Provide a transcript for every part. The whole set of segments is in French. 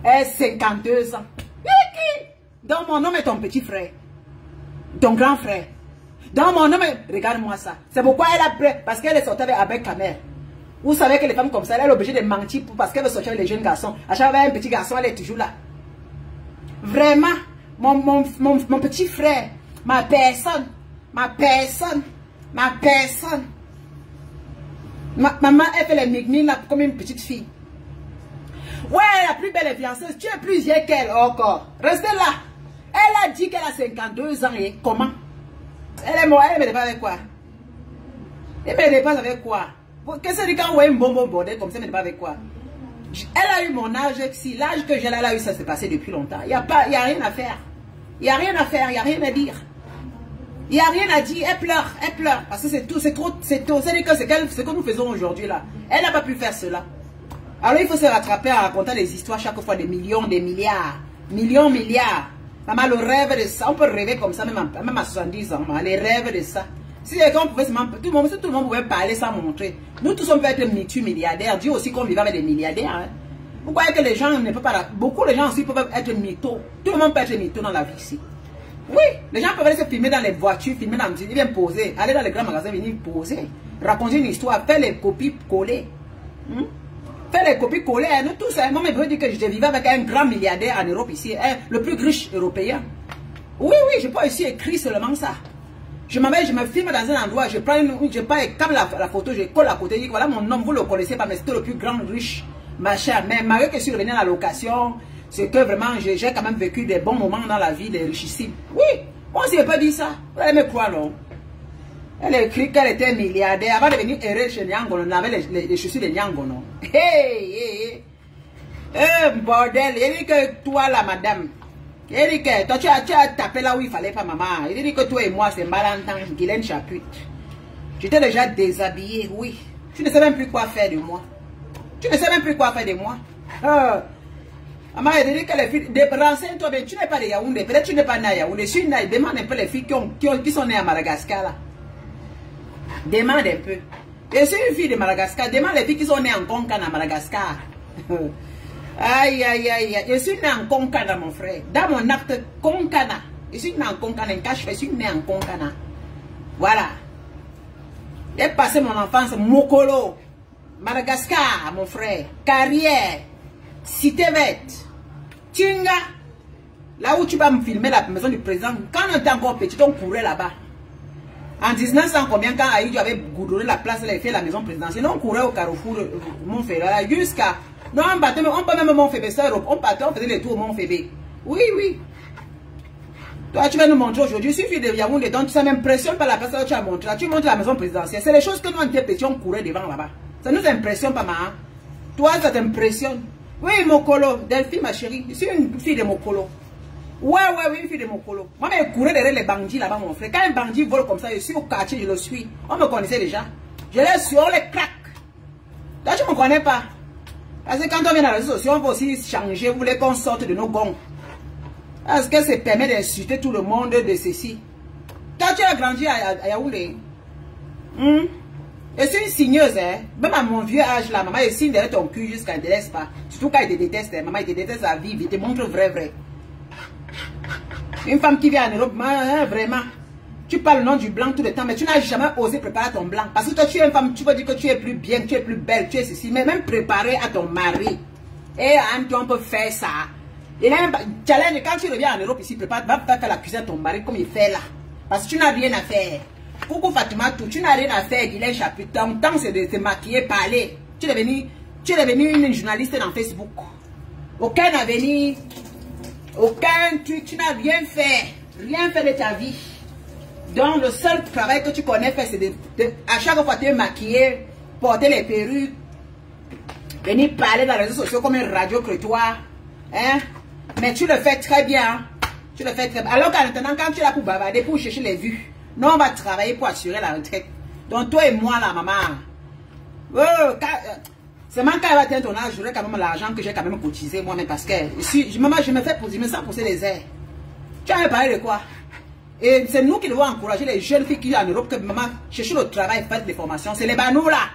Elle a 52 ans. Dans mon nom est ton petit frère. Ton grand frère. Dans mon nom, regarde-moi ça. C'est pourquoi elle a pris, parce qu'elle est sortie avec sa mère. Vous savez que les femmes comme ça, elle est obligée de mentir parce qu'elle veut sortir avec les jeunes garçons. À chaque fois, un petit garçon, elle est toujours là. Vraiment, mon petit frère, ma personne. Maman, elle fait les migmines là comme une petite fille. Ouais, la plus belle influenceuse, tu es plus vieille qu'elle encore. Restez là. Elle a dit qu'elle a 52 ans et comment? Elle est morte, elle me dépasse avec quoi? Elle me dépasse avec quoi? Qu'est-ce que c'est quand vous voyez un bon bordel comme ça, elle me dépasse avec quoi? Elle a eu mon âge, si l'âge que j'ai là, elle a eu, ça s'est passé depuis longtemps. Il n'y a rien à faire. Il n'y a rien à faire, il n'y a rien à dire. Il n'y a rien à dire, elle pleure. Parce que c'est tout, c'est trop. C'est ce que nous faisons aujourd'hui là. Elle n'a pas pu faire cela. Alors il faut se rattraper en racontant des histoires chaque fois des millions, des milliards. Milliards. Maman, le rêve de ça, on peut rêver comme ça, même à 70 ans, les rêves de ça. Si quelqu'un pouvait tout le monde pouvait parler sans montrer. Nous tous on peut être multimilliardaires. Dieu aussi qu'on vit avec des milliardaires. Hein. Vous croyez que les gens ne peuvent pas. Beaucoup de gens aussi peuvent être mythos. Tout le monde peut être mytho dans la vie ici. Oui, les gens peuvent aller se filmer dans les voitures, filmer dans ils viennent poser, aller dans les grands magasins, venir poser, raconter une histoire, faire les copies collées. Faire les copies collées, nous tous, moi je veux dire que je vivais avec un grand milliardaire en Europe ici, le plus riche européen. Oui, je peux ici écrire seulement ça. Je me filme dans un endroit, je prends comme la photo, je colle à côté, je dis voilà mon nom, vous le connaissez pas, mais c'était le plus grand riche, machin. Mais malgré que je suis revenu à la location, c'est que vraiment j'ai quand même vécu des bons moments dans la vie des richissimes. Oui, moi aussi je peux dire ça. Vous allez me croire, non? Elle a écrit qu'elle était milliardaire. Avant de venir errer chez Nyangono, on avait les chaussures de Nyangono. Hey. Bordel. Il dit que toi là, madame. Il dit que toi, tu as tapé là où il fallait pas, maman. Il dit que toi et moi, c'est malentendu. Guylaine Chapuis. Tu t'es déjà déshabillée, oui. Tu ne sais même plus quoi faire de moi. Maman, elle dit que les filles, renseigne-toi bien, tu n'es pas de Yaoundé, peut-être tu n'es pas né à Yaoundé. Si tu demande un peu les filles qui sont nées à Madagascar là. Demande un peu. Je suis une fille de Madagascar, demande les filles qui sont nées en Konkana à Madagascar. Aïe. Je suis née en Konkana, mon frère. Dans mon acte Konkana. Je suis née en Konkana, je suis née en Konkana. Voilà. J'ai passé mon enfance Mokolo, Madagascar, mon frère. Carrière. Cité verte, Tinga, là où tu vas me filmer la maison du président, quand on était encore petit, on courait là-bas. En 1900 combien, quand Aïdjo avait goudronné la place, elle avait fait la maison présidentielle, on courait au Carrefour, Montferrat, jusqu'à... Non, on battait, on peut même Montfébé, on battait, on faisait les tours au Montfébé. Oui. Toi, tu vas nous montrer aujourd'hui, il suffit de Yaoundé, donc ça m'impressionne pas la personne que tu as montré. Tu montres la maison présidentielle, c'est les choses que nous, on était petits, on courait devant là-bas. Ça nous impressionne pas, maman. Toi, ça t'impressionne. Oui, Mokolo, Delphine, ma chérie, je suis une fille de Mokolo. Oui, une fille de Mokolo. Moi, je courais derrière les bandits là-bas, mon frère. Quand un bandit vole comme ça, je suis au quartier, je le suis. On me connaissait déjà. Je les suis, on les craque. Toi, tu ne me connais pas. Parce que quand on vient dans les réseaux sociaux, on peut aussi changer, vous voulez qu'on sorte de nos gonds. Parce que ça permet d'insulter tout le monde de ceci. Toi, tu as grandi à Yaoundé. Je suis une signeuse, hein. Même à mon vieux âge là, maman, elle signe derrière ton cul jusqu'à ne te laisse pas. Surtout quand elle te déteste, hein. Maman, elle te déteste à vivre, il te montre vrai. Une femme qui vient en Europe, hein, vraiment, tu parles le nom du blanc tout le temps, mais tu n'as jamais osé préparer ton blanc. Parce que toi, tu es une femme, tu peux dire que tu es plus bien, tu es plus belle, tu es ceci, mais même préparer à ton mari. Et on peut faire ça. Et là, challenge, quand tu reviens en Europe ici, prépare, va faire la cuisine à ton mari comme il fait là. Parce que tu n'as rien à faire. Coucou Fatima, tu n'as rien à faire, Guylaine Chapuis. Ton temps, c'est de te maquiller, parler. Tu es devenue une journaliste dans Facebook. Aucun avenir, aucun truc, tu n'as rien fait de ta vie. Donc, le seul travail que tu connais faire, c'est à chaque fois te maquiller, porter les perruques, venir parler dans les réseaux sociaux comme une radio crétoire. Hein? Mais tu le fais très bien. Tu le fais très bien. Alors qu'en attendant, quand tu es là pour bavarder, pour chercher les vues, nous, on va travailler pour assurer la retraite. Donc, toi et moi, là, maman. C'est même quand elle va atteindre ton âge, j'aurai quand même l'argent que j'ai quand même cotisé moi-même. Parce que, maman, je me fais poser, mais sans pousser les airs. Tu as parlé de quoi? Et c'est nous qui devons encourager les jeunes filles qui sont en Europe, que maman, chercher le travail, faire des formations. C'est les banous, là.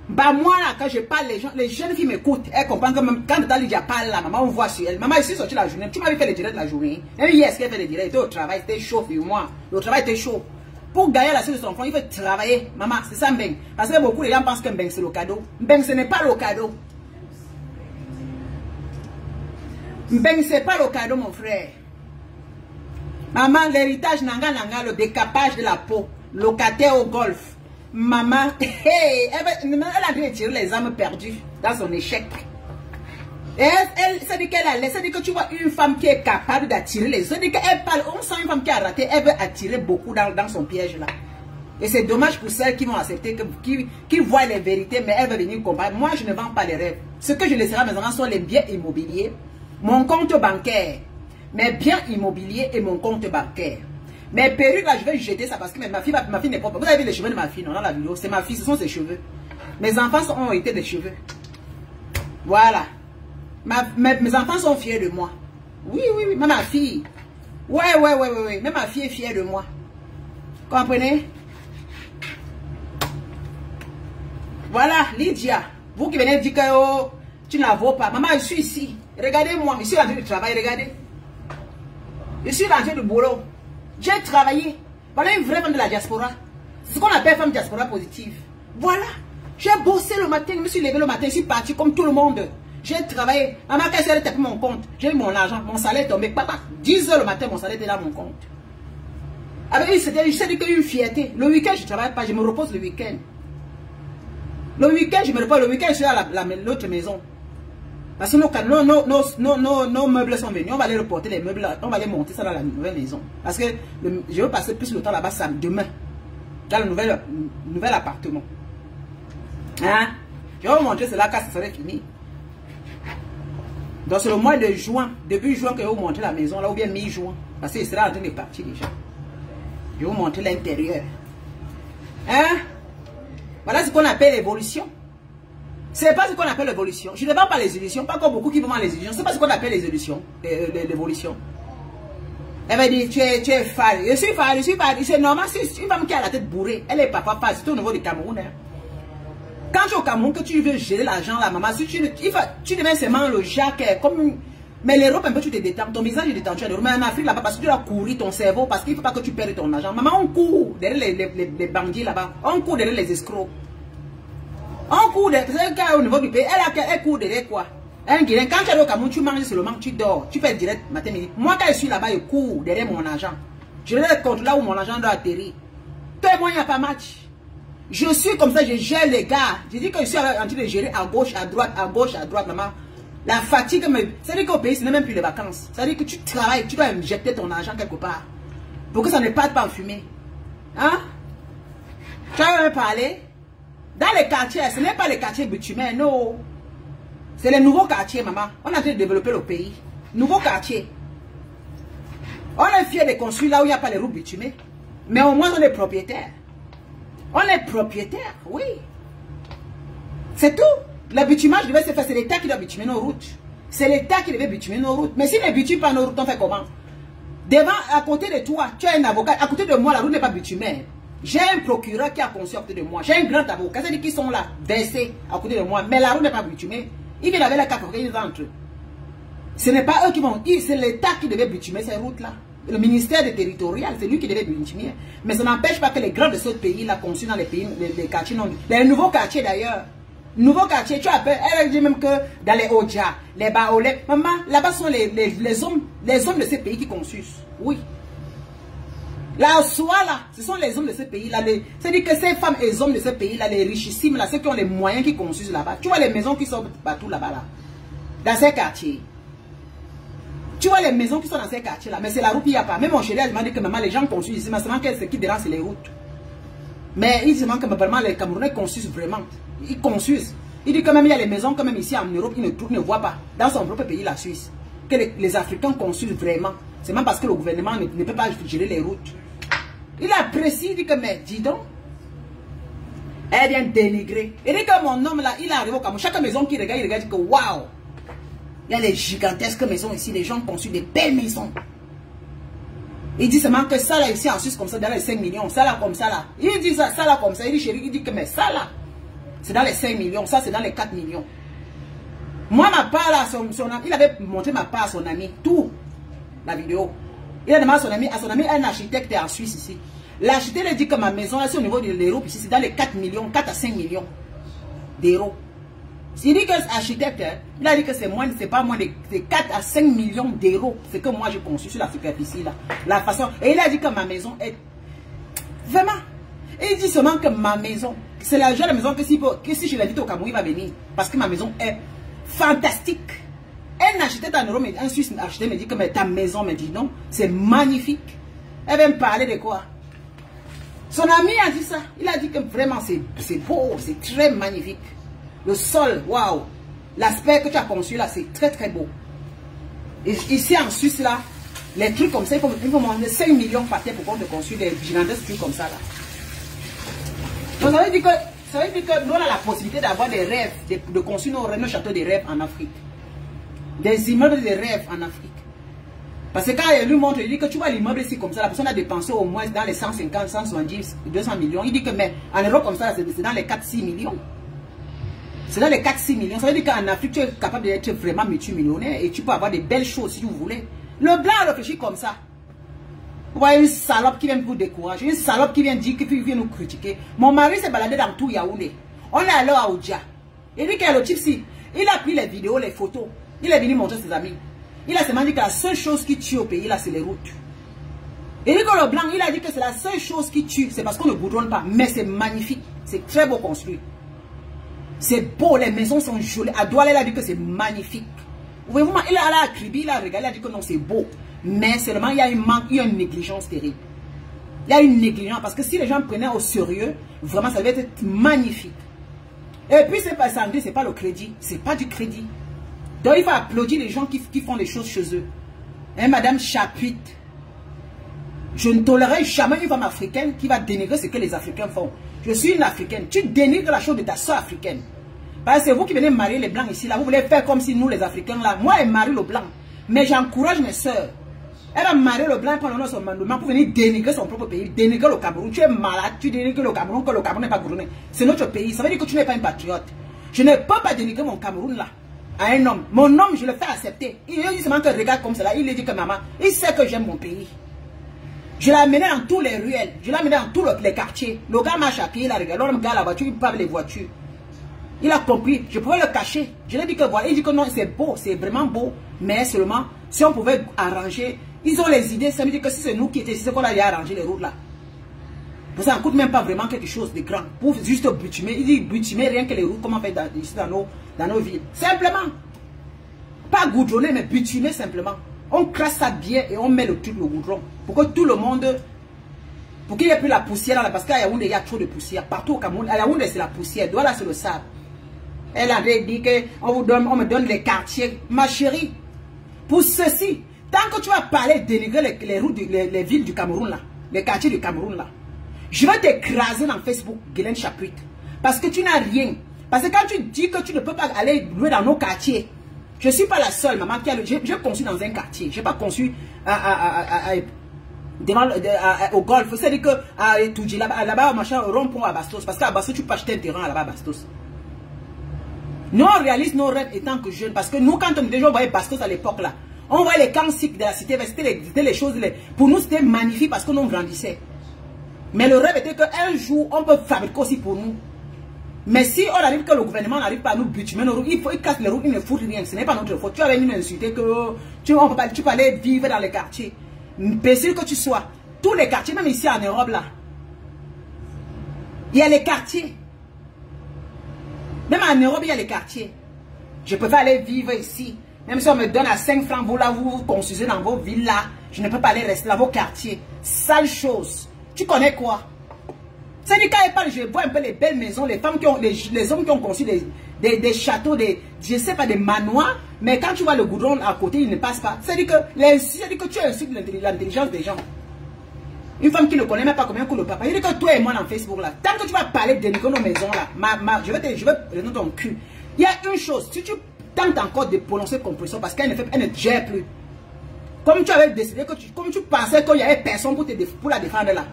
Bah moi là, quand je parle, les jeunes filles m'écoutent. Elles comprennent que même quand Dalidia parle là, maman, on voit sur elle. Maman, ici sorti la journée. Tu m'avais fait les directs la journée. Et hier, ce qu'elle fait les directs, était au travail, c'était chaud, puis moi. Le travail était chaud. Pour gagner la suite de son enfant, il faut travailler. Maman, c'est ça Mbeng. Parce que beaucoup de gens pensent que Mbeng c'est le cadeau. Mbeng ce n'est pas le cadeau. Mbeng c'est pas le cadeau mon frère. Maman, l'héritage nanga, le décapage de la peau, locataire au golf. Maman, hey, elle a dû tirer les âmes perdues dans son échec. Ça dit qu'elle a laissé, ça dit que tu vois une femme qui est capable d'attirer les autres, ça dit qu'elle parle, on sent une femme qui a raté, elle veut attirer beaucoup dans son piège là. Et c'est dommage pour celles qui vont accepter, qui voient les vérités, mais elles veulent venir combattre. Moi, je ne vends pas les rêves. Ce que je laisserai à mes enfants sont les biens immobiliers, mon compte bancaire, mes biens immobiliers et mon compte bancaire. Mes perruques là, je vais jeter ça parce que ma fille n'est pas... Vous avez vu les cheveux de ma fille, non, dans la vidéo? C'est ma fille, ce sont ses cheveux. Mes enfants ont été des cheveux. Voilà. Mes enfants sont fiers de moi. Oui, même ma fille. Ouais. Même ma fille est fière de moi. Comprenez? Voilà, Lydia. Vous qui venez dire que oh, tu ne la vaux pas. Maman, je suis ici. Regardez-moi, je suis rentrée du travail, regardez. Je suis rentrée du boulot. J'ai travaillé. Voilà une vraie femme de la diaspora. C'est ce qu'on appelle femme diaspora positive. Voilà. J'ai bossé le matin, je me suis levé le matin, je suis parti comme tout le monde. J'ai travaillé. Maman, quand elle a tapé mon compte, j'ai eu mon argent, mon salaire est tombé. Papa, 10 h le matin, mon salaire était dans mon compte. Avec lui, c'était une fierté. Le week-end, je ne travaille pas, je me repose le week-end. Le week-end, je me repose. Le week-end, je suis à l'autre maison. Parce que nos meubles sont venus. On va aller reporter les meubles, on va aller monter ça dans la nouvelle maison. Parce que je veux passer plus le temps là-bas demain. Dans le nouvel appartement. Hein? Je vais vous montrer cela quand ça serait fini. Donc c'est le mois de juin, début juin que je vais vous montrer la maison là, ou bien mi-juin. Parce qu'il sera en train de partir déjà. Je vais vous montrer l'intérieur. Hein? Voilà ce qu'on appelle l'évolution. C'est pas ce qu'on appelle l'évolution. Je ne vends pas les illusions, pas comme beaucoup qui vendent les illusions. C'est pas ce qu'on appelle les illusions, l'évolution. Elle va dire, tu es fan. Je suis fan. C'est normal, c'est une femme qui a la tête bourrée. Elle est papa fan, c'est au niveau du Cameroun. Hein. Quand tu es au Cameroun, que tu veux gérer l'argent, la maman, tu deviens seulement le Jacques, comme... Mais l'Europe, un peu, tu te détends. Ton visage est détendu en Europe. Mais en Afrique, là-bas, parce que tu dois courir ton cerveau, parce qu'il ne faut pas que tu perdes ton argent. Maman, on court derrière les bandits là-bas. On court derrière les escrocs. On court derrière, au niveau du pays, elle court derrière quoi? Un Guinéen, quand tu es au Cameroun, tu manges seulement, tu dors, tu fais direct matin, midi. Moi, quand je suis là-bas, je cours derrière mon argent. Je regarde compte là où mon argent doit atterrir. Toi et moi, il n'y a pas match. Je suis comme ça, je gère les gars. Je dis que je suis en train de gérer à gauche, à droite, maman. La fatigue, ça veut dire qu'au pays, ce n'est même plus les vacances. Ça veut dire que tu travailles, tu dois injecter ton argent quelque part. Pour que ça ne parte pas en fumée. Hein? Tu vas me parler? Dans les quartiers, ce n'est pas les quartiers bitumés, non. C'est les nouveaux quartiers, maman. On est en train de développer le pays. Nouveaux quartiers. On est fiers de construire là où il n'y a pas les routes bitumées. Mais au moins, on est propriétaire. On est propriétaire, oui. C'est tout. Le bitumage devait se faire. C'est l'État qui doit bitumer nos routes. C'est l'État qui devait bitumer nos routes. Mais si ne bitume pas nos routes, on fait comment? Devant, à côté de toi, tu as un avocat. À côté de moi, la route n'est pas bitumée. J'ai un procureur qui a conçu à côté de moi. J'ai un grand avocat. C'est-à-dire qu'ils sont là, versés à côté de moi. Mais la route n'est pas bitumée. Ils viennent avec la carte, ils rentrent. Ce n'est pas eux qui vont. C'est l'État qui devait bitumer ces routes-là. Le ministère des territoriales, c'est lui qui devait bitumer. Mais ça n'empêche pas que les grands de ce pays-là, conçus dans les pays, les quartiers non. Les nouveaux quartiers d'ailleurs. Nouveaux quartiers, tu appelles, elle dit même que dans les Oja, les Baolé, maman, là-bas sont les hommes de ces pays qui construisent. Oui. Là, soit là, ce sont les hommes de ce pays-là. C'est-à-dire que ces femmes et les hommes de ce pays-là, les richissimes, là, ceux qui ont les moyens qui construisent là-bas. Tu vois les maisons qui sont partout là-bas, là. Dans ces quartiers. Tu vois les maisons qui sont dans ces quartiers-là. Mais c'est la route qu'il n'y a pas. Même mon chéri, elle m'a dit que maman, les gens construisent ici. Mais seulement ce qui dérange, c'est les routes. Mais il se manque que vraiment les Camerounais construisent vraiment. Ils construisent. Il dit quand même il y a les maisons quand même ici en Europe, ils ne voient pas. Dans son propre pays, la Suisse. Que les Africains construisent vraiment. C'est même parce que le gouvernement ne peut pas gérer les routes. Il apprécie, il dit que, mais dis donc, elle vient dénigrer. Il dit que mon homme là, il arrive au Cameroun. Chaque maison qu'il regarde, il regarde, il dit que waouh, il y a les gigantesques maisons ici, les gens construisent des belles maisons. Il dit seulement que ça là ici en Suisse comme ça, dans les 5 millions, ça là comme ça là. Il dit ça là comme ça, il dit chérie, il dit que mais ça là, c'est dans les 5 millions. Ça, c'est dans les 4 millions. Moi, ma part, là, il avait montré ma part à son ami. Tout. La vidéo. Il a demandé à son ami, un architecte en Suisse ici. L'architecte a dit que ma maison, là, c'est au niveau de l'euro. Ici, c'est dans les 4 millions, 4 à 5 millions d'euros. Il dit que l'architecte, il a dit que c'est pas moins de 4 à 5 millions d'euros. C'est que moi, j'ai conçu sur la superficie, là. La façon. Et il a dit que ma maison est. Vraiment. Et il dit seulement que ma maison, c'est la genre de maison que si je l'invite au Cameroun, il va venir. Parce que ma maison est fantastique. Un architecte en Europe, un Suisse architecte me dit que mais ta maison me dit non, c'est magnifique. Elle va me parler de quoi? Son ami a dit ça. Il a dit que vraiment c'est beau, c'est très magnifique. Le sol, waouh. L'aspect que tu as conçu là, c'est très très beau. Et ici en Suisse là, les trucs comme ça, il faut demander 5 millions par terre pour qu'on te construise des gigantesques trucs comme ça là. Donc ça veut dire que nous on a la possibilité d'avoir des rêves, de construire nos châteaux de rêves en Afrique. Des immeubles de rêve en Afrique. Parce que quand il lui montre, il dit que tu vois l'immeuble ici comme ça, la personne a dépensé au moins dans les 150, 170, 200 millions. Il dit que mais en Europe comme ça, c'est dans les 4-6 millions. C'est dans les 4-6 millions. Ça veut dire qu'en Afrique, tu es capable d'être vraiment multimillionnaire et tu peux avoir des belles choses si vous voulez. Le blanc réfléchit comme ça. Vous voyez une salope qui vient vous décourager, une salope qui vient dire qu'il vient nous critiquer. Mon mari s'est baladé dans tout Yaoundé. On est allé à Oudja. Il dit que le type si, il a pris les vidéos, les photos. Il est venu montrer ses amis. Il a seulement dit que la seule chose qui tue au pays, là, c'est les routes. Et dit que le blanc, il a dit que c'est la seule chose qui tue. C'est parce qu'on ne goudronne pas. Mais c'est magnifique. C'est très beau construit. C'est beau. Les maisons sont jolies. À Douala, il a dit que c'est magnifique. Vous voyez, il a cribi, il a regardé, il a dit que non, c'est beau. Mais seulement, il y a une manque, il y a une négligence terrible. Il y a une négligence. Parce que si les gens prenaient au sérieux, vraiment, ça devait être magnifique. Et puis, c'est pas ça, c'est pas le crédit. C'est pas du crédit. Donc, il faut applaudir les gens qui font les choses chez eux. Hein, Madame Chapuit, je ne tolérerai jamais une femme africaine qui va dénigrer ce que les Africains font. Je suis une Africaine. Tu dénigres la chose de ta soeur africaine. Parce que c'est vous qui venez marier les Blancs ici. Là, vous voulez faire comme si nous, les Africains, là, moi, elle marie le Blanc. Mais j'encourage mes soeurs. Elle va marier le Blanc pendant son mandement pour venir dénigrer son propre pays, dénigrer le Cameroun. Tu es malade, tu dénigres le Cameroun, que le Cameroun n'est pas gouverné. C'est notre pays. Ça veut dire que tu n'es pas une patriote. Je ne peux pas dénigrer mon Cameroun, là. À un homme. Mon homme, je le fais accepter. Il dit seulement que regarde comme cela. Il lui dit que maman, il sait que j'aime mon pays. Je l'ai amené dans tous les ruelles. Je l'ai amené dans tous les quartiers. Le gars marche à pied, il a regardé. L'autre gars, la voiture, il parle les voitures. Il a compris. Je pouvais le cacher. Je lui ai dit que voilà. Il dit que non, c'est beau. C'est vraiment beau. Mais seulement, si on pouvait arranger. Ils ont les idées. Ça veut dire que si c'est nous qui étions ici, c'est qu'on allait arranger les routes là. Ça ne coûte même pas vraiment quelque chose de grand. Pour juste bitumer. Il dit bitumer rien que les routes. Comment on fait ici dans nos villes. Simplement. Pas goudronner, mais bitumer simplement. On crasse ça bien et on met le goudron. Pour que tout le monde... Pour qu'il n'y ait plus la poussière là. Parce qu'à Yaoundé, il y a trop de poussière. Partout au Cameroun. À Yaoundé, c'est la poussière. Voilà, c'est le sable. Elle avait dit qu'on me donne les quartiers. Ma chérie, pour ceci, tant que tu vas parler, dénigrer les routes, les villes du Cameroun là. Les quartiers du Cameroun là. Je vais t'écraser dans Facebook, Guélène Chapuit. Parce que tu n'as rien. Parce que quand tu dis que tu ne peux pas aller louer dans nos quartiers, je ne suis pas la seule maman qui a... J'ai conçu dans un quartier. Je n'ai pas conçu au golf. C'est-à-dire que là-bas, machin, rond-point à Bastos. Parce qu'à Bastos, tu peux acheter un terrain là-bas à Bastos. Nous, on réalise nos rêves étant que jeunes. Parce que nous, quand on déjà voyait Bastos à l'époque là, on voyait les camps sikhs de la cité. C'était les choses... Pour nous, c'était magnifique parce que nous, on grandissait. Mais le rêve était qu'un jour, on peut fabriquer aussi pour nous. Mais si on arrive que le gouvernement n'arrive pas à nous bitumer nos routes, il casse les routes, il ne fout rien. Ce n'est pas notre faute. Tu as venu m'insulter que tu peux aller vivre dans les quartiers. Imbécile que tu sois. Tous les quartiers, même ici en Europe là. Il y a les quartiers. Même en Europe, il y a les quartiers. Je peux pas aller vivre ici. Même si on me donne à 5 francs, vous là, vous construisez dans vos villes là. Je ne peux pas aller rester dans vos quartiers. Sale chose. Tu connais quoi? C'est du cas, je vois un peu les belles maisons, les femmes qui ont, les hommes qui ont construit des châteaux, je sais pas, des manoirs, mais quand tu vois le goudron à côté, il ne passe pas. C'est-à-dire que tu insultes l'intelligence des gens. Une femme qui ne connaît même pas combien coûte le papa. Il dit que toi et moi dans Facebook là, tant que tu vas parler de nos maisons là, je vais donner ton cul. Il y a une chose, si tu tentes encore de prononcer compression parce qu'elle ne gère plus. Comme tu avais décidé, comme tu pensais qu'il y avait personne pour la défendre là.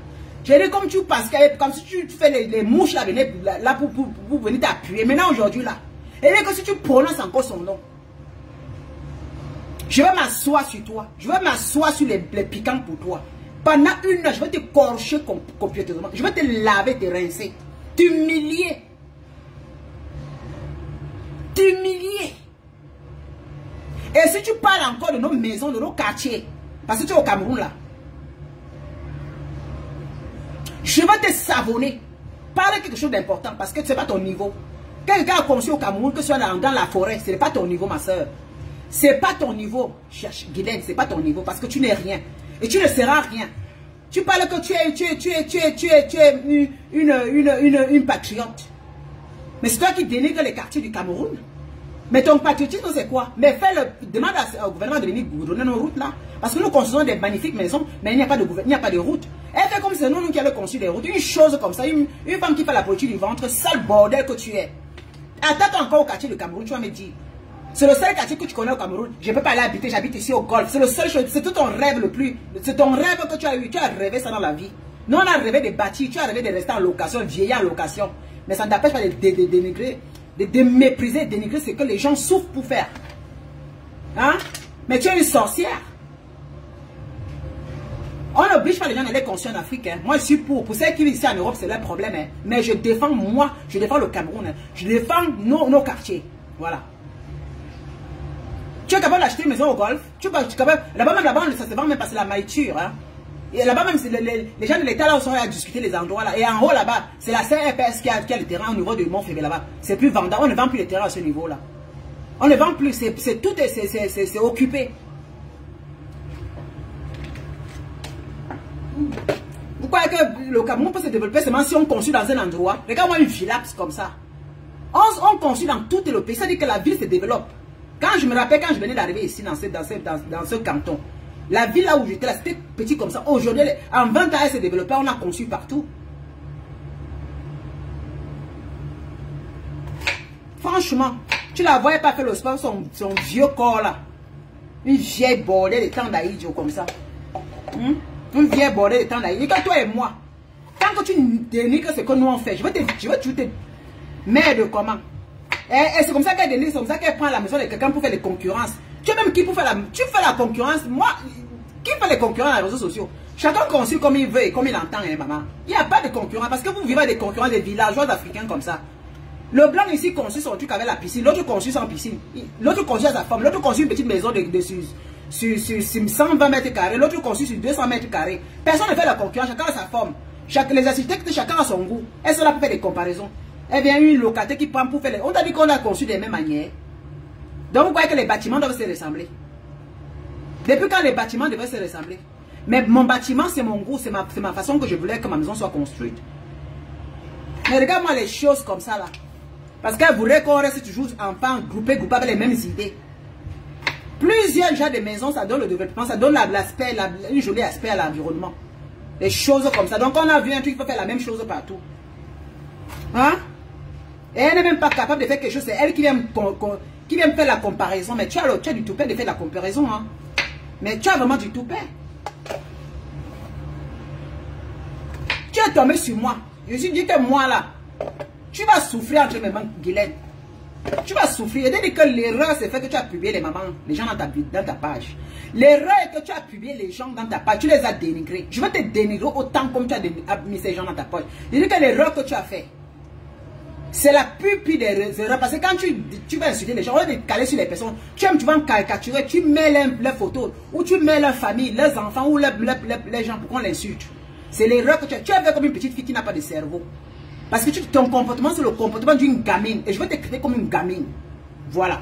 J'ai dit comme tu passes, comme si tu fais les mouches là, pour venir t'appuyer. Maintenant, aujourd'hui là. Et que si tu prononces encore son nom, je vais m'asseoir sur toi. Je vais m'asseoir sur les piquants pour toi. Pendant une heure, je vais te corcher complètement. Je vais te laver, te rincer. T'humilier. T'humilier. Et si tu parles encore de nos maisons, de nos quartiers, parce que tu es au Cameroun là, je vais te savonner. Parle quelque chose d'important parce que ce n'est pas ton niveau. Quelqu'un a conçu au Cameroun que ce soit dans la forêt, ce n'est pas ton niveau, ma soeur. Ce n'est pas ton niveau, Guylaine, ce n'est pas ton niveau parce que tu n'es rien. Et tu ne seras rien. Tu parles que tu es une patriote. Mais c'est toi qui dénigres les quartiers du Cameroun. Mais ton patriotisme, c'est quoi? Mais demande au gouvernement de venir goudronner nos routes là. Parce que nous construisons des magnifiques maisons, mais il n'y a pas de route. Elle fait comme c'est nous qui avons construit des routes. Une chose comme ça, une femme qui fait la politique du ventre, sale bordel que tu es. Attends encore au quartier du Cameroun, tu vas me dire. C'est le seul quartier que tu connais au Cameroun. Je ne peux pas aller habiter, j'habite ici au Golfe. C'est le seul chose, c'est tout ton rêve le plus. C'est ton rêve que tu as eu. Tu as rêvé ça dans la vie. Nous, on a rêvé de bâtir, tu as rêvé de rester en location, vieillir en location. Mais ça ne t'empêche pas de dénigrer, de mépriser, de dénigrer ce que les gens souffrent pour faire. Hein? Mais tu es une sorcière. On n'oblige pas les gens d'aller construire en Afrique. Hein. Moi, je suis pour. Pour ceux qui vivent ici en Europe, c'est leur problème. Hein. Mais je défends moi, je défends le Cameroun. Hein. Je défends nos quartiers. Voilà. Tu es capable d'acheter une maison au Golfe. Tu es capable. Là-bas, ça se vend même parce que c'est la maïture. Hein. Et là-bas, même, les gens de l'État là sont à discuter les endroits là. Et en haut là-bas, c'est la CRPS qui a le terrain au niveau de Montfébé là-bas. C'est plus vendeur. On ne vend plus les terrains à ce niveau-là. On ne vend plus. C'est occupé. Vous croyez que le Cameroun peut se développer seulement si on construit dans un endroit? Regarde-moi une villax comme ça. On construit dans tout le pays. Ça dit que la ville se développe. Quand je me rappelle, quand je venais d'arriver ici dans ce canton, la ville là où j'étais là, c'était petit comme ça. Aujourd'hui, en 20 ans, elle s'est développée. On a construit partout. Franchement, tu la voyais pas faire le sport, son vieux corps là. Une vieille bordée de temps d'Aïdjo comme ça. Une vieille bordée de temps d'Aïdjo. Et quand toi et moi, tant que tu dénigres ce que nous on fait, je vais te merde comment. Et c'est comme ça qu'elle dénigre, c'est comme ça qu'elle prend la maison de quelqu'un pour faire des concurrences. Tu es même qui pour faire tu fais la concurrence. Moi, qui fait les concurrences dans les réseaux sociaux? Chacun construit comme il veut et comme il entend, hein, maman. Il n'y a pas de concurrence parce que vous vivez des concurrents des villageois africains comme ça. Le blanc ici construit son truc avec la piscine, l'autre construit sans piscine. L'autre construit à sa femme, l'autre construit une petite maison sur 120 mètres carrés, l'autre construit sur 200 mètres carrés. Personne ne fait la concurrence, chacun a sa forme. Les architectes, chacun a son goût. Elles sont là pour faire des comparaisons. Eh bien, une localité qui prend pour faire les... On t'a dit qu'on a construit des mêmes manières. Donc, vous voyez que les bâtiments doivent se ressembler. Depuis quand les bâtiments devraient se ressembler? Mais mon bâtiment, c'est mon goût, c'est ma façon que je voulais que ma maison soit construite. Mais regarde-moi les choses comme ça là. Parce qu'elle voudrait qu'on reste toujours enfants, groupés avec les mêmes idées. Plusieurs genres de maisons, ça donne le développement, ça donne l'aspect, un joli aspect à l'environnement. Des choses comme ça. Donc on a vu un truc qui peut faire la même chose partout. Hein? Et elle n'est même pas capable de faire quelque chose. C'est elle qui vient faire la comparaison. Mais tu as du toupet de faire la comparaison. Hein? Mais tu as vraiment du toupet. Tu es tombé sur moi. Je suis dit que moi là, tu vas souffrir entre mes mains, Guylaine. Tu vas souffrir. Et dès que l'erreur c'est fait que tu as publié les mamans, les gens dans ta page. L'erreur est que tu as publié les gens dans ta page. Tu les as dénigrés. Je vais te dénigrer autant comme tu as mis ces gens dans ta page. Je dis que l'erreur que tu as fait, c'est la plus pire des erreurs. Parce que quand tu vas insulter les gens, on va te caler sur les personnes. Tu vas caricaturer, tu mets leurs photos, ou tu mets leur famille, leurs enfants, ou les gens pour qu'on l'insulte. C'est l'erreur que tu as fait comme une petite fille qui n'a pas de cerveau. Parce que ton comportement, c'est le comportement d'une gamine. Et je vais te traiter comme une gamine. Voilà.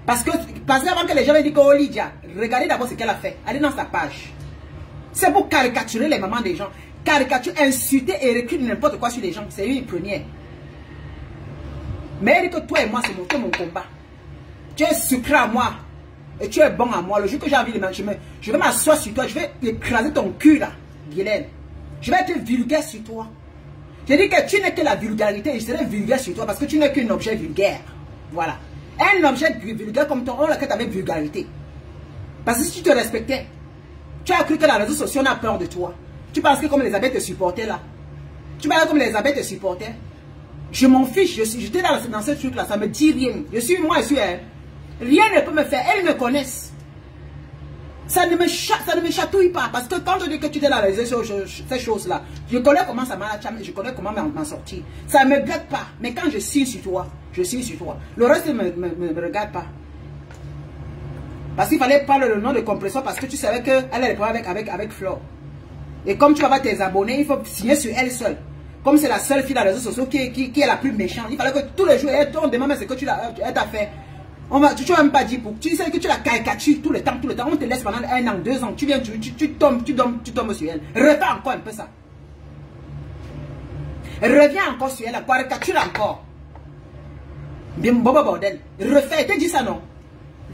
Parce que avant que les gens me disent que oh Lydia, regardez d'abord ce qu'elle a fait. Allez dans sa page. C'est pour caricaturer les mamans des gens. Caricaturer, insulter et recruter n'importe quoi sur les gens. C'est une première. Mais elle dit que toi et moi, c'est mon combat. Tu es sucré à moi. Et tu es bon à moi. Le jour que j'ai envie de manger, je vais m'asseoir sur toi. Je vais écraser ton cul là, Guylaine. Je vais être vulgaire sur toi. Je dis que tu n'es que la vulgarité et je serai vulgaire sur toi parce que tu n'es qu'un objet vulgaire. Voilà. Un objet vulgaire comme toi, on l'a que tu avais vulgarité. Parce que si tu te respectais, tu as cru que la réseau sociale a peur de toi. Tu penses que comme les abeilles te supportaient là? Tu penses que comme les abeilles te supportaient? Je m'en fiche, j'étais dans ce truc-là, ça me dit rien. Je suis elle. Rien ne peut me faire, elles me connaissent. Ça ne me chatouille pas, parce que quand je dis que tu es dans ces choses-là, je connais comment ça marche, je connais comment m'en sortir. Ça ne me gâte pas, mais quand je suis sur toi, je suis sur toi. Le reste ne me regarde pas. Parce qu'il fallait prendre le nom de compresseur, parce que tu savais qu'elle a des problèmes avec Flore. Et comme tu vas avoir tes abonnés, il faut signer sur elle seule. Comme c'est la seule fille dans les réseaux sociaux qui est la plus méchante, il fallait que tous les jours, elle demande ce que tu as fait. Tu n'as même pas dit pour. Tu sais que tu la caricatures tout le temps. On te laisse pendant 1 an, 2 ans. Tu viens, tu tombes sur elle. Reviens encore un peu ça. Reviens encore sur elle, caricature encore. Bien, bobo bordel. Refais, te dis ça non.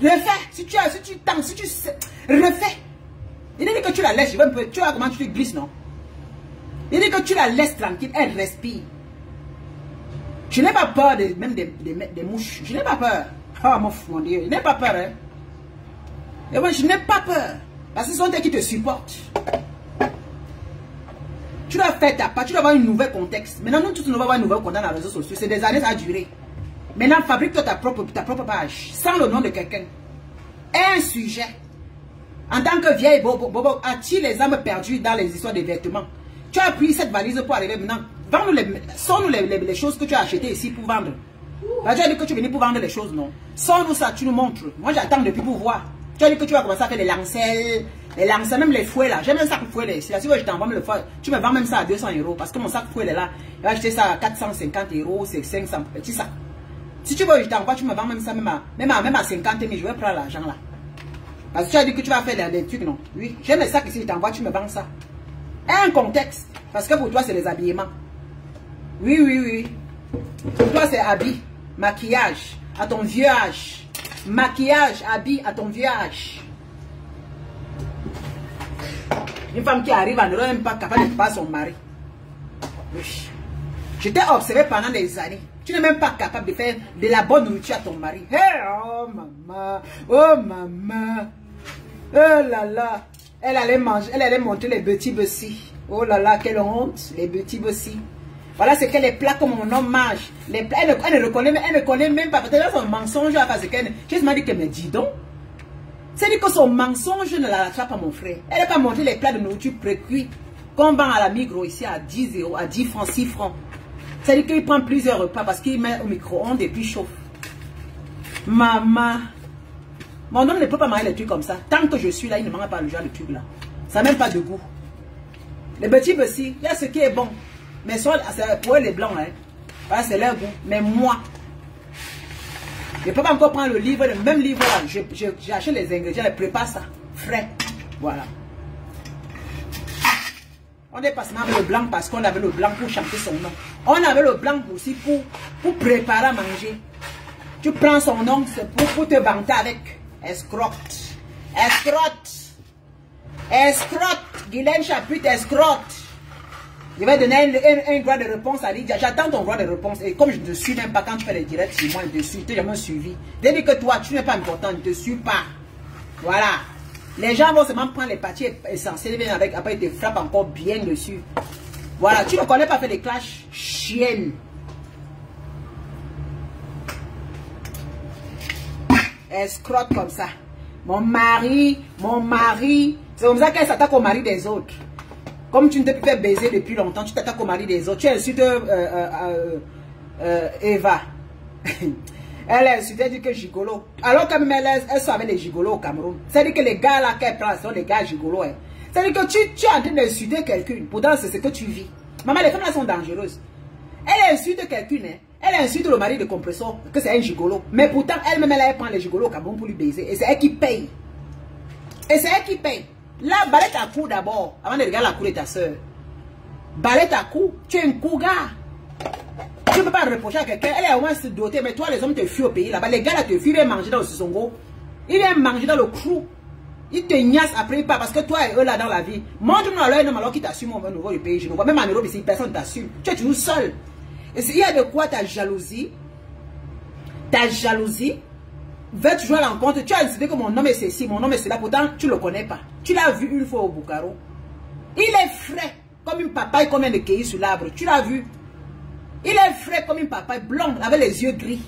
Refais. Si tu sais. Refais. Il dit que tu la laisses. Tu vois comment tu te glisses, non? Il dit que tu la laisses tranquille. Elle respire. Je n'ai pas peur même des mouches. Je n'ai pas peur. Oh mon Dieu, je n'ai pas peur. Hein? Et moi, je n'ai pas peur. Parce que ce sont eux qui te supportent. Tu dois faire ta part, tu dois avoir un nouvel contexte. Maintenant, nous tous, nous allons avoir un nouvel contexte dans les réseaux sociaux. C'est des années, ça a duré. Maintenant, fabrique-toi ta propre page, sans le nom de quelqu'un. Un sujet. En tant que vieille bobo, attire les âmes perdues dans les histoires de vêtements. Tu as pris cette valise pour arriver maintenant. Sors-nous les choses que tu as achetées ici pour vendre. Là, tu as dit que tu venais pour vendre les choses, non? Sors-nous ça, tu nous montres. Moi, j'attends depuis pour voir. Tu as dit que tu vas commencer à faire les lancelles, même les fouets là. J'ai même un sac fouet là. Si je t'envoie le fouet, tu me vends même ça à 200 €. Parce que mon sac fouet là, il va acheter ça à 450 €, c'est 500 petits sacs. Si tu veux, je t'envoie, tu me vends même ça, même à 50 000, je vais prendre l'argent là. Parce que tu as dit que tu vas faire des trucs, non? Oui, j'ai mes sacs ici, je t'envoie, tu me vends ça. Un contexte. Parce que pour toi, c'est les habillements. Oui. Pour toi, c'est habits. Maquillage à ton vieux âge. Maquillage, habit à ton vieux âge. Une femme qui arrive à ne même pas capable de faire son mari. Oui. Je t'ai observé pendant des années. Tu n'es même pas capable de faire de la bonne nourriture à ton mari. Hey, oh maman. Oh maman. Oh là là. Elle allait monter les petits bessis. Oh là là, quelle honte. Les petits bessis. Voilà ce que les plats que mon homme mange. Les plats, elle ne reconnaît même pas. Peut-être son mensonge à faire ce qu'elle. Je m'a dit que me dis donc. C'est-à-dire que son mensonge ne la rattrape pas, mon frère. Elle n'a pas monté les plats de nourriture pré-cuits qu'on vend à la Migros ici à 10 €, à 10 francs, 6 francs. C'est-à-dire qu'il prend plusieurs repas parce qu'il met au micro-ondes et puis chauffe. Maman. Mon homme ne peut pas manger les trucs comme ça. Tant que je suis là, il ne mange pas le genre de trucs là. Ça n'a même pas de goût. Les petits bessis, il y a ce qui est bon. Mais c'est pour les blancs, hein. C'est leur goût. Mais moi, je ne peux pas encore prendre le livre, le même livre là. J'achète les ingrédients, je prépare ça. Frais. Voilà. On est passé avec le blanc parce qu'on avait le blanc pour chanter son nom. On avait le blanc aussi pour préparer à manger. Tu prends son nom, c'est pour te vanter avec. Escrotte. Guylaine Chapuis, escrotte. Je vais donner un droit de réponse à Lydia. J'attends ton droit de réponse. Et comme je ne te suis même pas quand tu fais les directs sur moi, je te suis. Tu n'as jamais suivi. Dès que toi, tu n'es pas important, je ne te suis pas. Voilà. Les gens vont seulement prendre les parties essentielles. Après, ils te frappent encore bien dessus. Voilà. Tu ne connais pas faire des clashs. Chienne. Escrotte comme ça. Mon mari. C'est comme ça qu'elle s'attaque au mari des autres. Comme tu ne t'es plus fait baiser depuis longtemps, tu t'attaques au mari des autres. Tu insultes Eva. Elle a insulté, elle dit que gigolo. Alors quand même elle sont avec les gigolos au Cameroun. C'est-à-dire que les gars là qu'elle prend sont des gars gigolos. Hein. C'est-à-dire que tu es en train d'insulter quelqu'un. Pourtant c'est ce que tu vis. Maman, les femmes là sont dangereuses. Elle insulte quelqu'un. Hein. Elle insulte le mari de compresseur, que c'est un gigolo. Mais pourtant elle-même elle prend les gigolos au Cameroun pour lui baiser. Et c'est elle qui paye. Là, balai ta cou d'abord, avant de regarder la cour de ta soeur. Balai ta cou, tu es un cougar. Tu ne peux pas reprocher à quelqu'un, elle est au moins se doter, mais toi les hommes te fuient au pays là-bas. Les gars là te fuient, ils viennent manger dans le Sissongo. Ils viennent manger dans le crew. Ils te niassent après, pas parce que toi et eux là dans la vie. Montre-nous alors un homme alors qui t'assume au niveau du pays. Je ne vois même en Europe ici, personne t'assume. Tu es toujours seul. Et s'il y a de quoi ta jalousie, va toujours à l'encontre. Tu as décidé que mon nom est ceci, mon nom est cela, pourtant tu ne le connais pas. Tu l'as vu une fois au Boucaro. Il est frais comme une papaye qu'on vient de cueillir sur l'arbre. Tu l'as vu? Il est frais comme une papaye, blond, avec les yeux gris.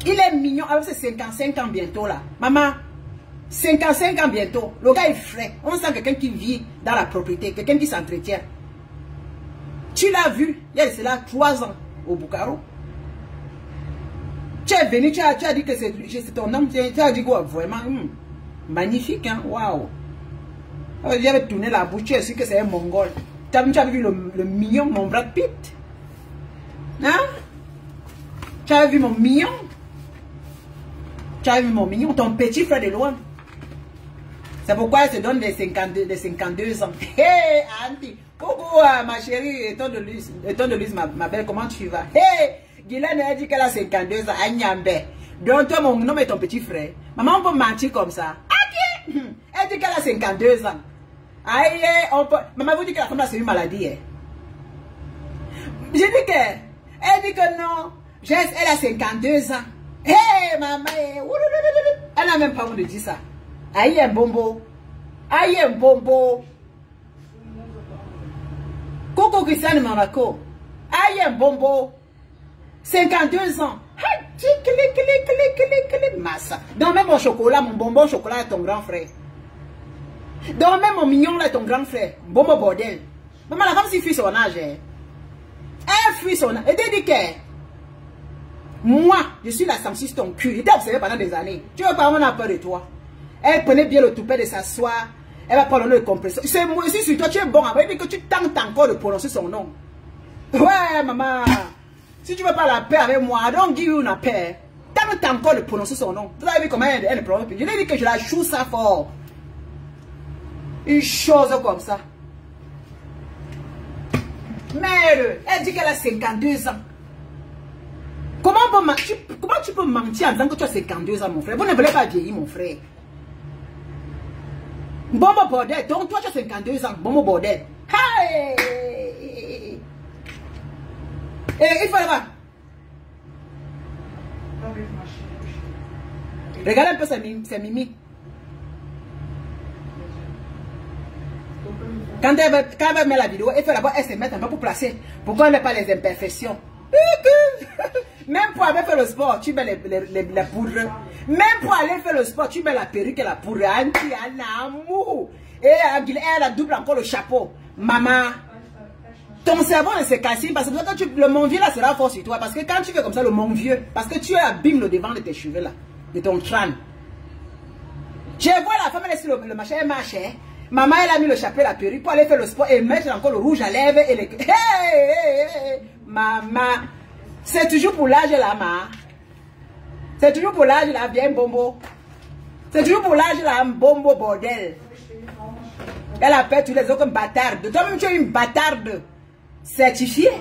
Il est mignon, avec ses 55 ans bientôt là. Maman, 55 ans bientôt. Le gars est frais. On sent quelqu'un qui vit dans la propriété, quelqu'un qui s'entretient. Tu l'as vu, il y a cela 3 ans au Bucaro. Tu es venu, tu as dit que c'est ton homme, tu as dit quoi, vraiment, magnifique, hein, waouh. J'avais tourné la bouche, tu as su que c'est un Mongol. Tu as vu le mignon, mon Brad Pitt? Hein? Tu as vu mon mignon? Tu as vu mon mignon, ton petit frère de loin. C'est pourquoi elle se donne des 52 ans. Hey, Auntie, coucou ma chérie, et ton de Luz, ma belle, comment tu vas? Hey, Guylaine a dit qu'elle a 52 ans, Agnambe. Donc toi, mon nom est ton petit frère. Maman, on peut mentir comme ça. Ok. Elle dit qu'elle a 52 ans. Aïe, on peut... Maman vous dit que la femme a une maladie. Hein? J'ai dit que... Elle dit que non. Elle a 52 ans. Hey, maman. Elle n'a même pas envie de dire ça. Aïe, un bombo. Aïe, un bombo. Coucou Christiane Monaco. Aïe, un bombo. 52 ans. Massa. Donc même mon chocolat, mon bonbon chocolat est ton grand frère. Donc même mon mignon là est ton grand frère. Bonbon bordel. Maman, la femme s'y fuit son âge. Elle fuit son âge. Et t'es dit que moi, je suis la sensible ton cul. Il t'a observé pendant des années. Tu veux pas, on a peur de toi. Elle prenait bien le toupet de s'asseoir. Elle va prendre le compresseur. C'est moi aussi sur toi, tu es bon. Elle dit que tu tentes encore de prononcer son nom. Ouais, maman. Si tu veux pas la paix avec moi, don't give you une paix. Tente encore de prononcer son nom. Vous avez vu comment elle prononce. Je lui ai dit que je la joue ça fort. Une chose comme ça. Merde, elle dit qu'elle a 52 ans. Comment tu peux mentir en disant que tu as 52 ans, mon frère? Vous ne voulez pas vieillir, mon frère. Bon bordel, donc toi tu as 52 ans, bon bordel. Hey! Il faut là-bas. Regardez un peu ses mimi. Quand elle va mettre la vidéo, elle fait là-bas, elle se met un peu pour placer. Pourquoi elle n'a pas les imperfections? Même pour aller faire le sport, tu mets les poudres. Même pour aller faire le sport, tu mets la perruque et la poudre. Auntie, amour. Et elle a double encore le chapeau. Maman, ton cerveau ne se casse parce que le mon vieux là sera fort sur toi. Parce que quand tu fais comme ça, le mon vieux, parce que tu abîmes le devant de tes cheveux là, de ton crâne. Je vois la femme, elle est sur le machin, elle marche. Maman, elle a mis le chapeau et la perruque pour aller faire le sport et mettre encore le rouge à lèvres et les... Hey! Maman, c'est toujours pour l'âge là, ma. C'est toujours pour l'âge là, bien bombo. C'est toujours pour l'âge là, bombo bordel. Elle appelle tous les autres comme bâtarde. Toi-même, tu es une bâtarde certifiée.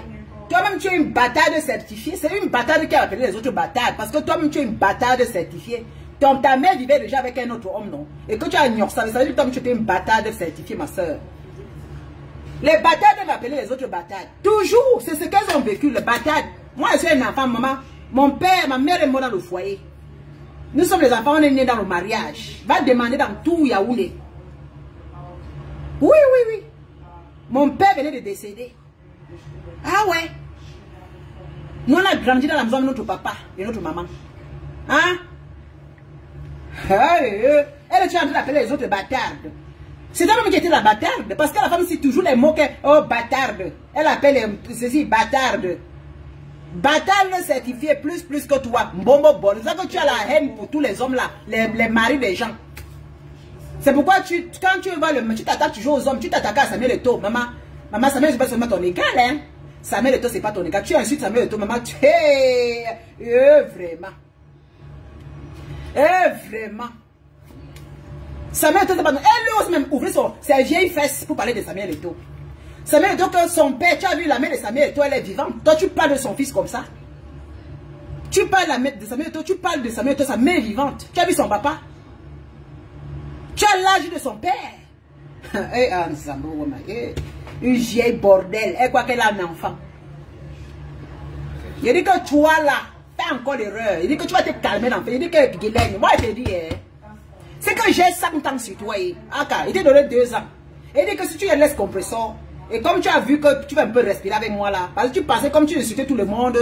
Toi-même, tu es une bâtarde certifiée. C'est une bâtarde qui a appelé les autres bâtards. Parce que toi-même, tu es une bâtarde certifiée. Ta mère vivait déjà avec un autre homme, non? Et que tu as ignoré ça, ça veut dire que tu étais une bâtarde certifiée, ma soeur. Les bâtards doivent appeler les autres bâtards. Toujours, c'est ce qu'elles ont vécu, les bâtards. Moi, je suis un enfant, maman. Mon père, ma mère est morte dans le foyer. Nous sommes les enfants, on est nés dans le mariage. Va demander dans tout Yaoundé. Oui. Mon père venait de décéder. Ah ouais. Nous, on a grandi dans la maison de notre papa et notre maman. Hein? Elle est en train d'appeler les autres bâtardes. C'est elle-même qui était la bâtarde. Parce que la femme, c'est toujours les mots que... Oh, bâtarde. Elle appelle ceci bâtarde. Bâtarde certifié plus que toi. Mbombo bon. C'est ça que tu as la haine pour tous les hommes là. Les maris des gens. C'est pourquoi quand tu vas tu t'attaques toujours aux hommes. Tu t'attaques à Samuel Eto'o. Maman, Samuel, c'est pas seulement ton égal. Hein? Samuel Eto'o, c'est pas ton égal. Tu insultes Samuel Eto'o. Maman, tu vraiment. Vraiment. Samuel Eto'o, elle ose même ouvrir ses vieilles fesses pour parler de Samuel Eto'o. Samuel Eto'o, que son père, tu as vu la mère de Samuel Eto'o, elle est vivante. Toi, tu parles de son fils comme ça. Tu parles de Samuel Eto'o, tu parles de Samuel Eto'o, sa mère vivante. Tu as vu son papa? Tu as l'âge de son père. Une vieille bordel. Elle croit qu'elle a un enfant. Il dit que toi là, t'as encore l'erreur. Il dit que tu vas te calmer l'enfant. Il dit que Guylaine, moi je te dis, c'est que j'ai 5 ans sur toi. Il t'a donné 2 ans. Et dit que si tu laisses compresseur, et comme tu as vu que tu vas un peu respirer avec moi là, parce que tu pensais comme tu insultais tout le monde,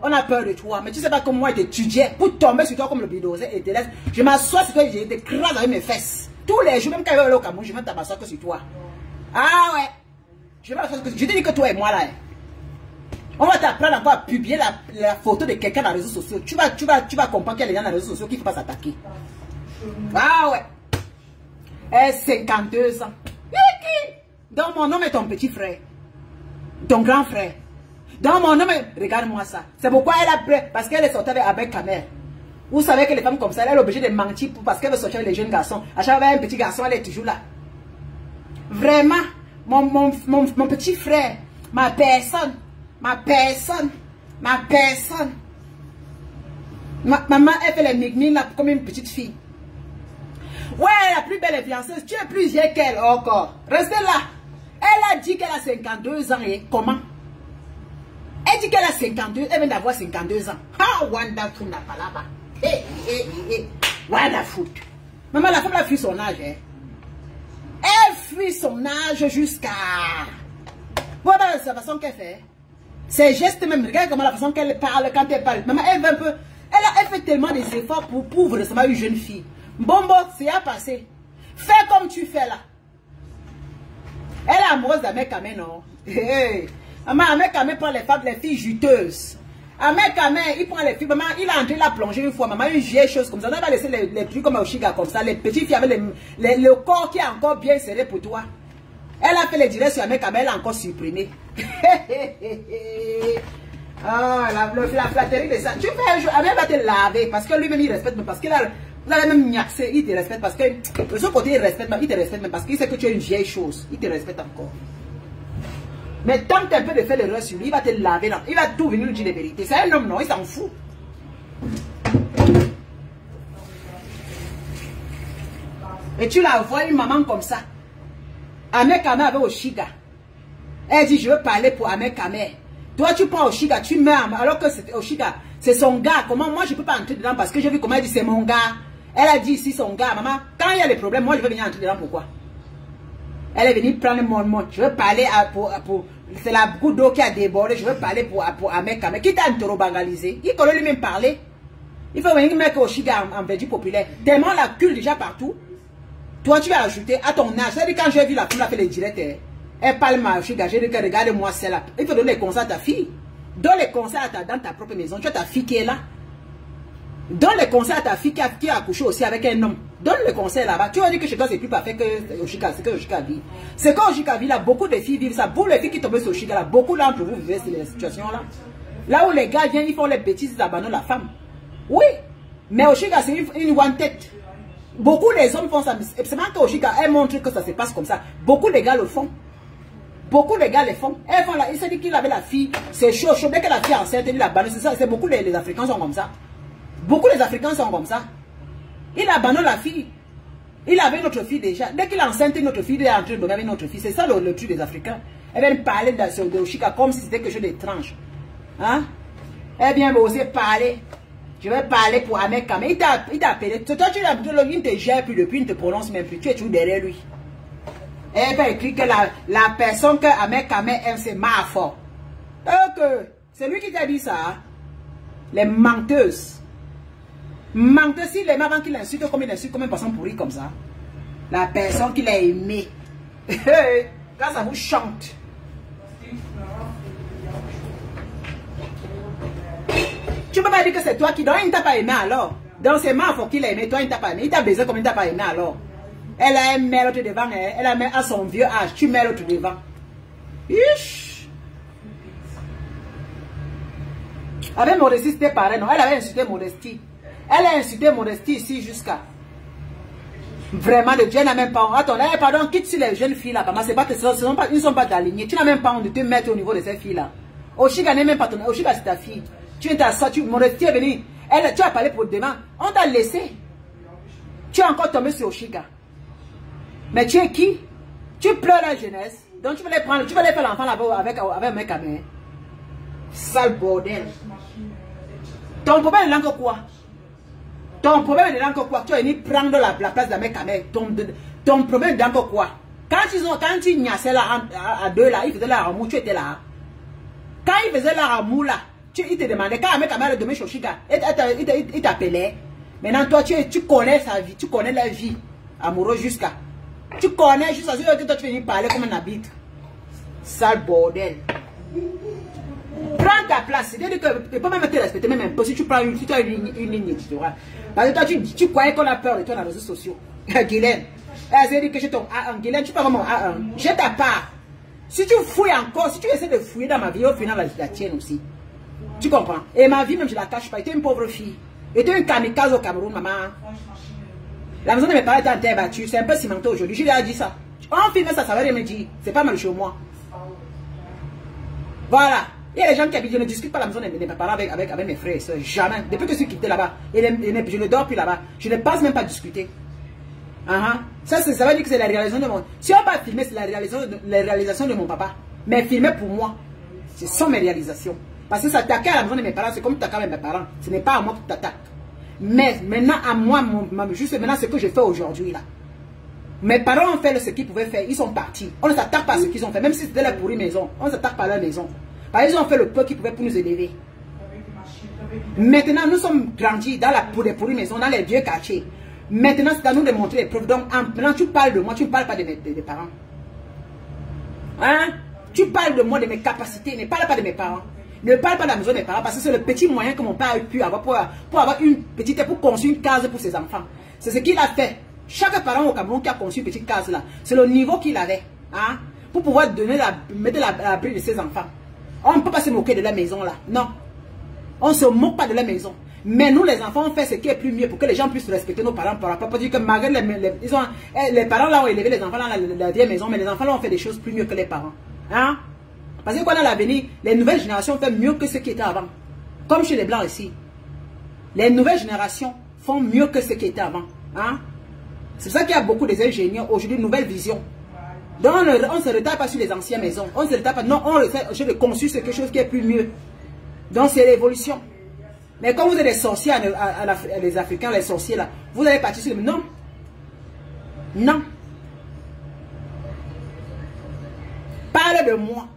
on a peur de toi. Mais tu sais pas comment moi j'étudiais pour tomber sur toi comme le bulldozer et te laisse. Je m'assois sur toi et je t'écrase avec mes fesses. Tous les jours, même quand je vais aller au Cameroun, je vais t'asseoir que sur toi. Ah ouais. Je te dis que toi et moi là. On va t'apprendre encore à publier la photo de quelqu'un dans les réseaux sociaux. Tu vas comprendre qu'il y a des gens dans les réseaux sociaux qui ne faut pas s'attaquer. Ah ouais. Elle a 52 ans. Donc mon homme est ton petit frère. Ton grand frère. Donc mon homme est... Regarde-moi ça. C'est pourquoi elle a pris... Parce qu'elle est sortie avec Kamel. Vous savez que les femmes comme ça, elle est obligée de mentir parce qu'elle veut sortir avec les jeunes garçons. À chaque fois, un petit garçon, elle est toujours là. Vraiment, mon petit frère, ma personne. Maman, elle fait les migmines là comme une petite fille. Ouais, la plus belle influenceuse, tu es plus vieille qu'elle encore. Restez là. Elle a dit qu'elle a 52 ans et comment? Elle dit qu'elle a 52, elle vient d'avoir 52 ans. Ah, wonderful la palabra. Wonderful. Maman, la femme a fui son âge. Hein. Elle fuit son âge jusqu'à... Voilà la façon qu'elle fait. Ses gestes même, regarde comment la façon qu'elle parle quand elle parle. Maman, elle veut un peu... Elle fait tellement des efforts pour ressembler à une jeune fille. Bon, c'est à passer. Fais comme tu fais là. Elle est amoureuse d'Ahmed Kamel, non? Maman, Ahmed Kamel prend les femmes, les filles juteuses. Ahmed Kamel, il prend les filles. Maman, il a entré la plongée une fois. Maman, une vieille chose comme ça. On n'a pas laissé les trucs comme Oshiga comme ça. Les petites filles avec le corps qui est encore bien serré pour toi. Elle a fait les directs sur Ahmed Kamel, elle a encore supprimé. Ah, la flatterie de ça. Tu fais un jour, Ahmed va te laver parce que lui-même il respecte, parce qu'il a même niaxé, il te respecte parce que de son côté il te respecte même parce qu'il sait que tu es une vieille chose. Il te respecte encore. Mais tant que tu as un peu de fait l'erreur sur lui, il va te laver là. Il va tout venir lui dire la vérité. C'est un homme, non, il s'en fout. Et tu la vois une maman comme ça. Ahmed Kamel avec Oshiga. Elle dit, je veux parler pour Ahmed Kamel. Toi, tu prends Oshiga, tu meurs, alors que c'est Oshiga, c'est son gars. Comment moi, je ne peux pas entrer dedans parce que j'ai vu comment elle dit, c'est mon gars. Elle a dit ici, son gars. Maman, quand il y a des problèmes, moi, je vais venir entrer dedans. Pourquoi? Elle est venue prendre mon monde. Je veux parler pour c'est la goutte d'eau qui a débordé. Je veux parler pour Ahmed Kamel. Qui t'a interrobangalisé? Il connaît lui-même parler. Il faut venir mettre Oshiga en vertu populaire. Tellement la culte déjà partout. Toi, tu vas ajouter à ton âge. C'est-à-dire, quand j'ai vu la fille, elle fait les directs, elle parle ma fille, j'ai dit que regarde-moi celle-là. Il faut donner les conseils à ta fille. Donne les conseils dans ta propre maison. Tu as ta fille qui est là. Donne les conseils à ta fille qui a accouché aussi avec un homme. Donne les conseils là-bas. Tu vas dire que chez toi, c'est plus parfait que Oshiga. C'est que Oshiga vit. C'est que Oshiga vit là. Beaucoup de filles vivent ça. Pour les filles qui tombent sur Oshiga là, beaucoup d'entre vous vivez ces situations-là. Là où les gars viennent, ils font les bêtises, ils abandonnent la femme. Oui. Mais Oshiga, c'est une one-tête. Beaucoup les hommes font ça. C'est même qu'Oshiga, elle montre que ça se passe comme ça. Beaucoup de gars le font. Beaucoup de gars le font. Elles font là, il s'est dit qu'il avait la fille. C'est chaud, chaud. Dès que la fille est enceinte, il abandonne. C'est ça. C'est beaucoup les Africains sont comme ça. Beaucoup les Africains sont comme ça. Il abandonne la fille. Il avait notre fille déjà. Dès qu'il est enceinte, notre fille est en train de dormir avec notre fille. C'est ça le truc des Africains. Elle vient parler de Oshiga comme si c'était quelque chose d'étrange. Hein? Elle vient oser parler. Je vais parler pour Ahmed Kamel. Il t'a appelé. Toi, il ne te gère plus depuis, il ne te prononce même plus. Tu es toujours derrière lui. Elle va écrire que la personne que Ahmed Kamel aime, c'est Mafo. C'est lui qui t'a dit ça. Hein? Les menteuses. Menteuses, si les mamans qui l'insultent comme il insulte comme une personne pourrie comme ça. La personne qui l'a aimé. Quand ça vous chante. Tu ne peux pas dire que c'est toi qui donne, il ne t'a pas aimé alors. Donc c'est Mafo qui l'a aimé, toi il ne t'a pas aimé. Il t'a baisé comme il ne t'a pas aimé alors. Elle a un mère l'autre devant, elle a même à son vieux âge, tu mets l'autre devant. Ish. Avec Modestie, c'était pareil, non? Elle avait insulté Modestie. Elle a insulté Modestie ici jusqu'à... Vraiment, le Dieu n'a même pas honte. Attends, pardon, quitte sur les jeunes filles là, c'est pas que ils ne sont pas alignés. Tu n'as même pas honte de te mettre au niveau de ces filles là. Oshiga n'est même pas ton... Oshiga, c'est ta fille. Tu es ta soeur, Modestie est venue. Tu as parlé pour demain. On t'a laissé. Tu es encore tombé sur Oshiga. Mais tu es qui? Tu pleures la jeunesse. Donc tu vas les prendre, tu vas les faire l'enfant là-bas avec un mec à main. Sale bordel. Ton problème est là que quoi? Ton problème est là que quoi? Tu vas venir prendre la place d'un mec à main. Ton problème est là que quoi? Quand ils niassaient là, à deux là, ils faisaient la remou, tu étais là. Quand ils faisaient la remou là, ils te demandaient, quand un mec demain Shoshika, il t'appelait. Maintenant, toi, tu connais sa vie, tu connais la vie amoureuse jusqu'à. Tu connais jusqu'à ce que toi, tu viens parler comme un habite. Sale bordel. Prends ta place. C'est-à-dire que tu peux même te respecter, même un peu. Si tu prends une ligne, tu vois. Parce que toi, tu croyais qu'on a peur de toi dans les réseaux sociaux. Guylaine. C'est-à-dire que je ton A1. Guylaine, tu parles comme A1. J'ai ta part. Si tu fouilles encore, si tu essaies de fouiller dans ma vie, au final, la tienne aussi. Tu comprends? Et ma vie, même, je la cache pas. J'étais une pauvre fille. J'étais une kamikaze au Cameroun, maman. La maison de mes parents était en terre battue. C'est un peu cimenté aujourd'hui. Je lui ai dit ça. On filme ça, ça va rien me dire. C'est pas mal chez moi. Voilà. Il y a des gens qui habitent, je ne discute pas la maison de mes parents avec mes frères et soeurs. Jamais. Depuis que je suis quitté là-bas, je ne dors plus là-bas. Je ne pense même pas discuter. Ça veut dire que c'est la réalisation de mon... Si on va filmer, c'est la réalisation de mon papa. Mais filmer pour moi, ce sont mes réalisations. Parce que s'attaquer à la maison de mes parents, c'est comme t'attaquer à mes parents. Ce n'est pas à moi que tu t'attaques. Mais maintenant, à moi, juste maintenant, ce que je fais aujourd'hui là. Mes parents ont fait ce qu'ils pouvaient faire. Ils sont partis. On ne s'attaque pas à ce qu'ils ont fait. Même si c'était la pourrie maison, on ne s'attaque pas à leur maison. Parce qu'ils ont fait le peu qu'ils pouvaient pour nous élever. Maintenant, nous sommes grandis dans les pourries maisons, dans les vieux quartiers. Maintenant, c'est à nous de montrer les preuves. Donc, maintenant, tu parles de moi, tu ne parles pas de mes parents. Hein? Tu parles de moi, de mes capacités, ne parle pas de mes parents. Ne parle pas de la maison de mes parents parce que c'est le petit moyen que mon père a pu avoir pour avoir une petite, pour construire une case pour ses enfants. C'est ce qu'il a fait. Chaque parent au Cameroun qui a conçu une petite case là, c'est le niveau qu'il avait. Hein, pour pouvoir mettre l'abri de ses enfants. On ne peut pas se moquer de la maison là. Non. On ne se moque pas de la maison. Mais nous les enfants, on fait ce qui est plus mieux pour que les gens puissent respecter nos parents. Par rapport à dire que malgré les parents là ont élevé les enfants dans la vieille maison, mais les enfants là ont fait des choses plus mieux que les parents. Hein? Parce que quand on a l'avenir, les nouvelles générations font mieux que ce qui était avant. Comme chez les Blancs ici. Les nouvelles générations font mieux que ce qui était avant. Hein? C'est pour ça qu'il y a beaucoup d'ingénieurs aujourd'hui, nouvelle vision. Donc on ne se retarde pas sur les anciennes maisons. On ne se retarde pas. Non, on essaie de construire quelque chose qui est plus mieux. Donc c'est l'évolution. Mais quand vous êtes des sorciers, les Africains, les sorciers là, vous allez partir sur le... Non. Non. Parle de moi.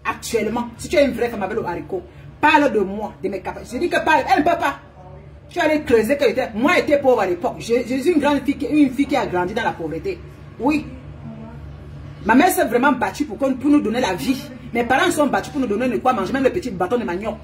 Actuellement, si tu es une vraie femme avec le haricot, parle de moi, de mes capacités. Je dis que parle, elle ne peut pas. Tu allais creuser que j'étais. Moi, j'étais pauvre à l'époque. Je suis une grande fille, une fille qui a grandi dans la pauvreté. Oui. Ma mère s'est vraiment battue pour nous donner la vie. Mes parents sont battus pour nous donner de quoi manger, même le petit bâton de manioc.